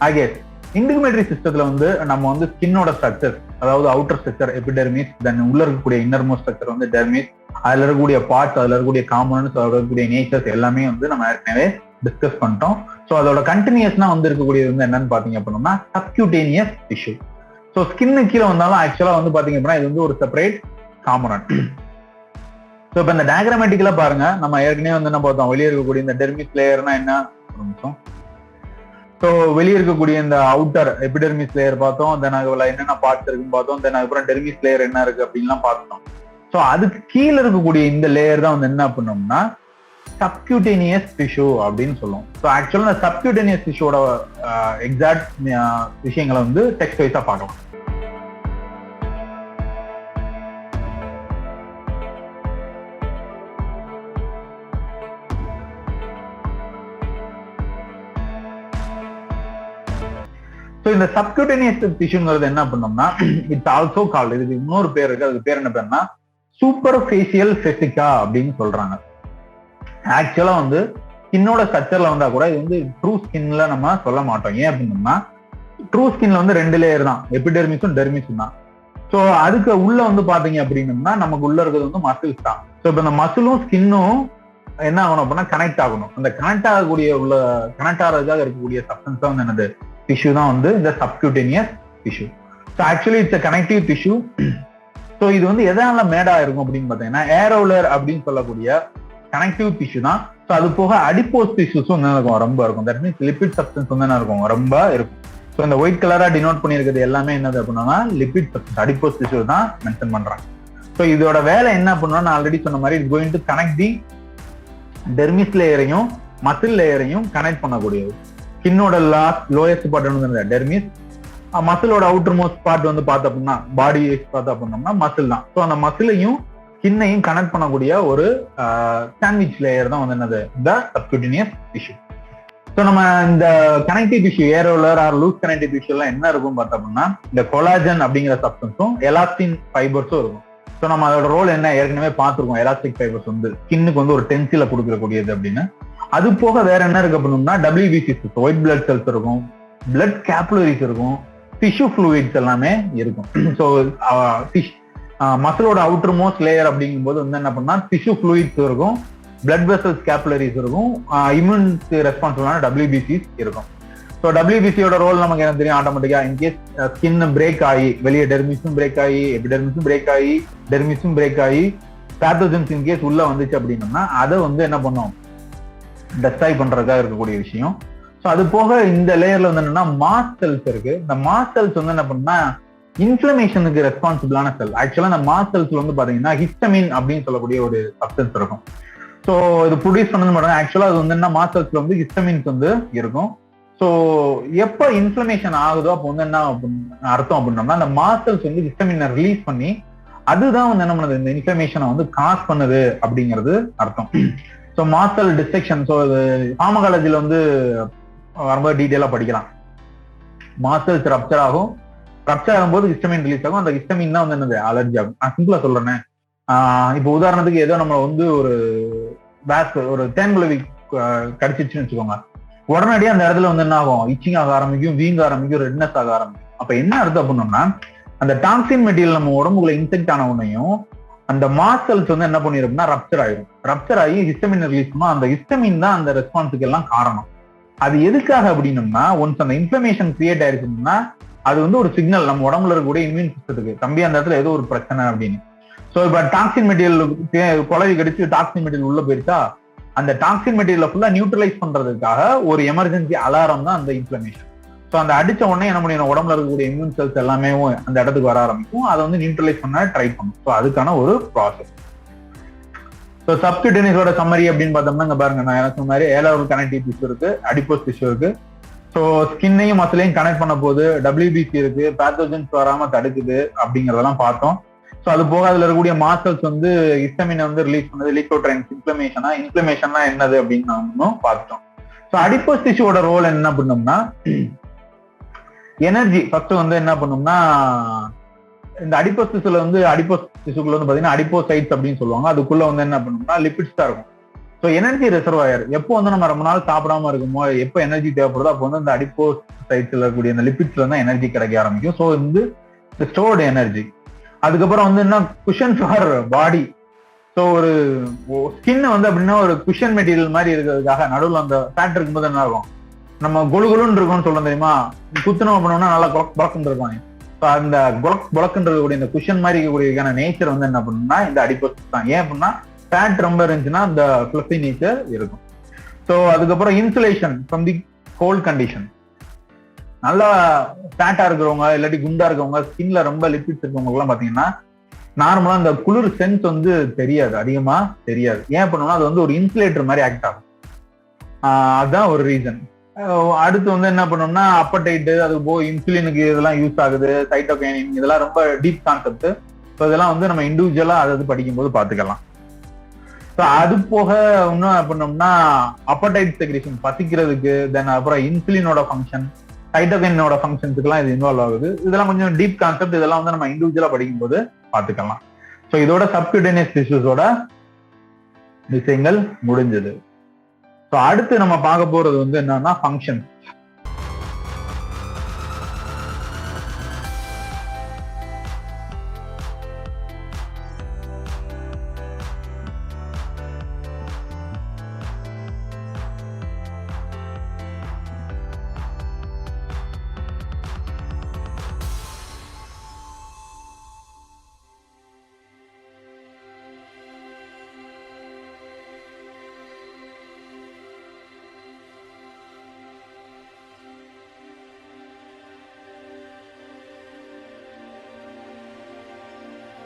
ஆகேஸ் இன்டிகுமெட்ரி சிஸ்டத்துல வந்து நம்ம வந்து ஸ்கின்னோட ஸ்ட்ரக்சர், அதாவது அவுட்டர் ஸ்ட்ரக்சர் எபிடெர்மிஸ், தென் உள்ள இருக்கக்கூடிய இன்னர்மோஸ்ட் ஸ்ட்ரக்சர் வந்து டெர்மிஸ், அதுல இருக்கக்கூடிய பார்ட்ஸ், அதுல இருக்கக்கூடிய காம்பனன்ட்ஸ், அதுல இருக்கக்கூடிய நேச்சர்ஸ் எல்லாமே வந்து நம்ம ஏற்கனவே டிஸ்கஸ் பண்ணிட்டோம். ஸோ அதோட கண்டினியூஸ்னா வந்து இருக்கக்கூடியது வந்து என்னன்னு பாத்தீங்க அப்படின்னா சப்கியூட்டேனியஸ் டிஷ்யூ. ஸோ ஸ்கின்னு கீழே வந்தாலும் ஆக்சுவலா வந்து பாத்தீங்க அப்படின்னா இது வந்து ஒரு செப்பரேட் காம்பனன்ட். ஸோ இப்போ இந்த டயக்ராமேட்டிக்கலா பாருங்க, நம்ம ஏற்கனவே வந்து என்ன பார்த்தோம், வெளியே இருக்கக்கூடிய இந்த டெர்மிஸ் லேயர்னா என்ன ஒரு நிமிஷம். ஸோ வெளியே இருக்கக்கூடிய இந்த அவுட்டர் எபிடெர்மிஸ் லேயர் பார்த்தோம், தென் அதுல என்னென்ன பார்ட்ஸ் இருக்குன்னு பார்த்தோம், தென் அதுக்கப்புறம் டெர்மிஸ் லேயர் என்ன இருக்கு அப்படின்லாம் பார்த்தோம். ஸோ அதுக்கு கீழே இருக்கக்கூடிய இந்த லேயர் தான் வந்து என்ன பண்ணோம்னா சப்கியூட்டேனியஸ் டிஷ்யூ அப்படின்னு சொல்லுவோம். ஸோ ஆக்சுவலா இந்த சப்கியூட்டேனியஸ் டிஷ்யூட எக்ஸாக்ட் விஷயங்களை வந்து டெக்ஸ்ட் வைஸா பார்க்கலாம். ஸோ இந்த சப்கியூட்டேனியஸ் டிஷ்யூங்கிறது என்ன பண்ணோம்னா இட்ஸ் ஆல்சோ கால்ட், இதுக்கு இன்னொரு பேர் இருக்கு, அதுக்கு பேர் என்ன பேருன்னா சூப்பர்ஃபேசியல் ஃபெசிகா அப்படின்னு சொல்றாங்க. ஆக்சுவலா வந்து ஸ்கின்னோட ஸ்ட்ரக்சர்ல வந்தா கூட இது வந்து ட்ரூ ஸ்கின்ல நம்ம சொல்ல மாட்டோம். ஏன் அப்படின்னா ட்ரூ ஸ்கின்ல வந்து 2 லேயர் தான், எபிடெர்மிஸும் டெர்மிஸும் தான். ஸோ அதுக்கு உள்ள வந்து பாத்தீங்க அப்படின்னா நமக்கு உள்ள இருக்கிறது வந்து மசில்ஸ் தான். ஸோ இப்போ இந்த மசிலும் ஸ்கின்னும் என்ன ஆகணும் அப்படின்னா கனெக்ட் ஆகணும். அந்த கனெக்ட் ஆகக்கூடிய கனெக்ட் ஆகிறதுக்காக இருக்கக்கூடிய சப்ஸ்டன்ஸ் தான் வந்து என்னது டிஷ்யூ தான் வந்து இந்த subcutaneous tissue. So actually it's connective tissue. So இது வந்து எதனால மேடா இருக்கும் அப்படின்னு பாத்தீங்கன்னா ஏரோலர் அப்படின்னு சொல்லக்கூடிய கனெக்டிவ் டிஷ்யூ தான். ஸோ அது போக அடிப்போஸ் டிஷ்யூஸும் என்ன இருக்கும், ரொம்ப இருக்கும். தட் மீன்ஸ் லிபிட் சப்ஸ்டன்ஸ் வந்து என்ன இருக்கும், ரொம்ப இருக்கும். ஸோ இந்த ஒயிட் கலரா டினோட் பண்ணியிருக்கிறது எல்லாமே என்னது அப்படின்னா லிபிட் சப்ஸ்டன்ஸ், அடிப்போஸ் டிஷ்யூ தான் மென்ஷன் பண்றாங்க. ஸோ இதோட வேலை என்ன பண்ணா நான் ஆல்ரெடி சொன்ன மாதிரி it's going to connect the dermis லேயரையும் மசில் லேயரையும் கனெக்ட் பண்ணக்கூடியது. ஸ்கின்னோட லோயஸ்ட் பார்ட் வந்து டெர்மிஸ், மசிலோட அவுட்டர் மோஸ்ட் பார்ட் வந்து பார்த்தோம் அப்படின்னா பாடி பார்த்தோம் அப்படின்னோம்னா மசில் தான். ஸோ அந்த மசிலையும் ஸ்கின்னையும் கனெக்ட் பண்ணக்கூடிய ஒரு சாண்ட்விச் லேயர் தான் வந்து என்னது இந்த சப்கியூட்டேனியஸ் டிஷ்யூ. ஸோ நம்ம இந்த connective tissue areolar or loose connective tissue எல்லாம் என்ன இருக்கும் பார்த்தோம் அப்படின்னா இந்த கொலாஜன் அப்படிங்கிற சப்ஸ்டன்ஸும் எலாஸ்டின் ஃபைபர்ஸும் இருக்கும். ஸோ நம்ம அதோட ரோல் என்ன ஏற்கனவே பார்த்துருக்கோம். எலாஸ்டிக் ஃபைபர்ஸ் வந்து ஸ்கின்னுக்கு வந்து ஒரு டென்சில கொடுக்கக்கூடியது அப்படின்னு. அது போக வேற என்ன இருக்கு அப்படின்னா WBCs, ஒயிட் பிளட் செல்ஸ் இருக்கும், பிளட் கேப்லரிஸ் இருக்கும், டிஷ்யூ ஃப்ளூயிட்ஸ் எல்லாமே இருக்கும். ஸோ மசிலோட அவுட்டர் மோஸ்ட் லேயர் அப்படிங்கும் போது வந்து என்ன பண்ணா டிஷ்யூ ஃப்ளூயிட்ஸ் இருக்கும், பிளட் வெசல்ஸ் கேப்லரிஸ் இருக்கும், இம்யூன் ரெஸ்பான்சிபிளான WBCs இருக்கும். ஸோ WBCயோட ரோல் நமக்கு என்ன தெரியும், ஆட்டோமேட்டிக்கா இன்கேஸ் ஸ்கின் பிரேக் ஆகி வெளியே டெர்மிஸும் பிரேக் ஆகி எபிடெர்மிஸும் பிரேக் ஆகி டெர்மிஸும் பிரேக் ஆகி பேத்தோஜன்ஸ் இன்கேஸ் உள்ள வந்துச்சு அப்படின்னோம்னா அதை வந்து என்ன பண்ணும், டெஸ்ட்ராய் பண்றதுக்காக இருக்கக்கூடிய விஷயம். ஸோ அது போக இந்த லேயர்ல வந்து என்னன்னா மாஸ்ட் செல்ஸ் இருக்கு. இந்த மாஸ்ட் செல்ஸ் வந்து என்ன பண்ணா இன்ஃபிளமேஷனுக்கு ரெஸ்பான்சிபிளான செல். ஆக்சுவலா இந்த மாஸ்ட் செல்ஸ்ல வந்து பாத்தீங்கன்னா ஹிஸ்டமின் அப்படின்னு சொல்லக்கூடிய ஒரு சப்ஸ்டன்ஸ் இருக்கும். ஸோ இது ப்ரொடியூஸ் பண்ணது மாட்டாங்க. ஆக்சுவலா அது வந்து என்ன மாஸ்ட் செல்ஸ்ல வந்து ஹிஸ்டமின்ஸ் வந்து இருக்கும். ஸோ எப்போ இன்ஃபிளமேஷன் ஆகுதோ அப்போ வந்து என்ன அர்த்தம் அப்படின்னோம்னா அந்த மாஸ்ட் செல்ஸ் வந்து ஹிஸ்டமினை ரிலீஸ் பண்ணி அதுதான் வந்து என்ன பண்ணுது, இந்த இன்ஃபிளமேஷனை வந்து காஸ் பண்ணுது அப்படிங்கிறது அர்த்தம். ஸோ மாஸ்ட் செல் டிஸ்ட்ரக்ஷன், ஸோ இது ஃபார்மகாலஜில வந்து ரொம்ப டீட்டெயிலா படிக்கலாம். மாஸ்ட் செல்ஸ் ரப்சர் ஆகும், ரப்சர் ஆகும்போது ஹிஸ்டமின் ரிலீஸ் ஆகும், அந்த ஹிஸ்டமின் தான் வந்து என்னது அலர்ஜி ஆகும். நான் சிம்பிளா சொல்றேன். இப்போ உதாரணத்துக்கு ஏதோ நம்ம வந்து ஒரு தேன்குளவி கடிச்சிச்சுன்னு வச்சுக்கோங்க, உடனடியாக அந்த இடத்துல வந்து என்ன ஆகும், இச்சிங் ஆக ஆரம்பிக்கும், வீங்க ஆரம்பிக்கும், ரெட்னஸ் ஆக ஆரம்பிக்கும். அப்ப என்ன அர்த்தம் அப்படின்னோம்னா அந்த டாக்ஸின் மெட்டீரியல் நம்ம உடம்புக்குள்ள இன்செக்ட் ஆன உடனேயும் அந்த மாஸ்ட் செல்ஸ் வந்து என்ன பண்ணிருக்கும்னா ரப்சர் ஆயிடும். ரப்சர் ஆகி ஹிஸ்டமின் ரிலீஸ் பண்ணும். அந்த ஹிஸ்டமின் தான் அந்த ரெஸ்பான்ஸுக்கு எல்லாம் காரணம். அது எதுக்காக அப்படின்னம்னா ஒன்ஸ் அந்த இன்ஃபிளமேஷன் கிரியேட் ஆயிருக்குன்னா அது வந்து ஒரு சிக்னல் நம்ம உடம்புல இருக்கக்கூடிய இம்யூன் சிஸ்டத்துக்கு, தம்பி அந்த இடத்துல ஏதோ ஒரு பிரச்சனை அப்படின்னு. ஸோ இப்ப டாக்ஸின் மெட்டீரியல் குழவி கடிச்சு டாக்ஸின் மெட்டீரியல் உள்ள போயிருச்சா, அந்த டாக்ஸின் மெட்டீரியல் ஃபுல்லா நியூட்ரலைஸ் பண்றதுக்காக ஒரு எமர்ஜென்சி அலாரம் தான் அந்த இன்ஃபிளமேஷன். ஸோ அந்த அடிச்ச உடனே என்ன பண்ணிடும், உடம்புல இருக்கக்கூடிய இம்யூன் செல்ஸ் எல்லாமே அந்த இடத்துக்கு வர ஆரம்பிக்கும், அதை வந்து நியூட்ரலைஸ் பண்ண ட்ரை பண்ணும். ஸோ அதுக்கான ஒரு ப்ராசஸ். ஸோ சப்கியூட்டேனியஸோட சம்மரி அப்படின்னு பார்த்தோம்னா இங்க பாருங்க, நான் எனக்கு சொன்ன மாதிரி ஏரோலர் கனெக்டிவ் டிஷ்யூ இருக்கு, அடிப்போஸ் டிஷ்யூ இருக்கு. ஸோ ஸ்கின்னையும் மசிலையும் கனெக்ட் பண்ண போது WBC இருக்கு, பேத்தோஜன்ஸ் வராம தடுக்குது அப்படிங்கறதெல்லாம் பார்த்தோம். ஸோ அது போக அதுல இருக்கக்கூடிய மாசல்ஸ் வந்து ஹிஸ்டமினை வந்து ரிலீஸ் பண்ணது, லீக்கோட்ரைன்ஸ் இன்ஃபிளமேஷனா என்னது அப்படின்னு நாம பார்த்தோம். ஸோ அடிப்போஸ் டிஷ்யூவோட ரோல் என்ன பண்ணோம்னா எனர்ஜி. ஃபர்ஸ்ட் வந்து என்ன பண்ணோம்னா இந்த அடிப்போஸ் டிஷ்யூல வந்து அடிப்போஸ் டிஷ்யூக்குள்ள வந்து பாத்தீங்கன்னா அடிப்போசைட்ஸ் அப்படின்னு சொல்லுவாங்க. அதுக்குள்ள வந்து என்ன பண்ணோம்னா லிபிட்ஸ் தான் இருக்கும். So energy reservoir. எப்போ வந்து நம்ம ரொம்ப நாள் சாப்பிடாம இருக்குமோ, எப்போ எனர்ஜி தேவைப்படுதோ அப்போ வந்து இந்த அடிப்போஸ் சைட்ஸ்ல இருக்கக்கூடிய இந்த லிபிட்ஸ்ல தான் எனர்ஜி கிடைக்க ஆரம்பிக்கும். ஸோ வந்து ஸ்டோர்டு எனர்ஜி. அதுக்கப்புறம் வந்து என்ன குஷன் ஃபார் பாடி. ஸோ ஒரு ஸ்கின் வந்து அப்படின்னா ஒரு குஷன் மெட்டீரியல் மாதிரி இருக்கிறதுக்காக நடுவில் அந்த ஃபேட் இருக்கும்போது என்ன ஆகும், நம்ம கொழுகுலுன்னு இருக்கும்னு சொல்ல தெரியுமா, குத்துனோம் பண்ணோம்னா நல்லா குழக்குன்னு இருக்கும். ஸோ அந்த குழக்குன்ற இந்த குஷன் மாதிரி இருக்கக்கூடிய நேச்சர் வந்து என்ன பண்ணுன்னா இந்த அடிப்போஸ் தான். ஏன் அப்படின்னா ஃபேட் ரொம்ப இருந்துச்சுன்னா அந்த ஃப்ளஃபி நேச்சர் இருக்கும். ஸோ அதுக்கப்புறம் insulation from the cold condition. நல்லா ஃபேட்டா இருக்கிறவங்க இல்லாட்டி குண்டா இருக்கவங்க ஸ்கின்ல ரொம்ப லிப்பிட்ஸ் இருக்கவங்க எல்லாம் பாத்தீங்கன்னா நார்மலா அந்த குளிர் சென்ஸ் வந்து தெரியாது, அதிகமா தெரியாது. ஏன் பண்ணுவோம்னா அது வந்து ஒரு இன்சுலேட்டர் மாதிரி ஆக்ட் ஆகும். அதுதான் ஒரு ரீசன். அடுத்து வந்து என்ன பண்ணோம்னா அப்படைட்டு, அது போக இன்சுலினுக்கு இதெல்லாம் யூஸ் ஆகுது, சைட்டோகைனின், இதெல்லாம் ரொம்ப டீப் கான்செப்ட். ஸோ இதெல்லாம் வந்து நம்ம இண்டிவிஜுவலா அதாவது படிக்கும்போது பாத்துக்கலாம். ஸோ அது போக இன்னும் பண்ணோம்னா அப்படைட் செக்ரேஷன் பசிக்கிறதுக்கு, தென் அப்புறம் இன்சுலினோட ஃபங்க்ஷன், சைட்டோகைனோட ஃபங்க்ஷன்ஸுக்குலாம் இது இன்வால்வ் ஆகுது. இதெல்லாம் கொஞ்சம் டீப் கான்செப்ட். இதெல்லாம் வந்து நம்ம இண்டிவிஜுவலா படிக்கும்போது பாத்துக்கலாம். ஸோ இதோட சப்குடேனியஸ் டிஷ்யூஸோட விஷயங்கள் முடிஞ்சது. ஸோ அடுத்து நம்ம பார்க்க போறது வந்து என்னன்னா ஃபங்க்ஷன்.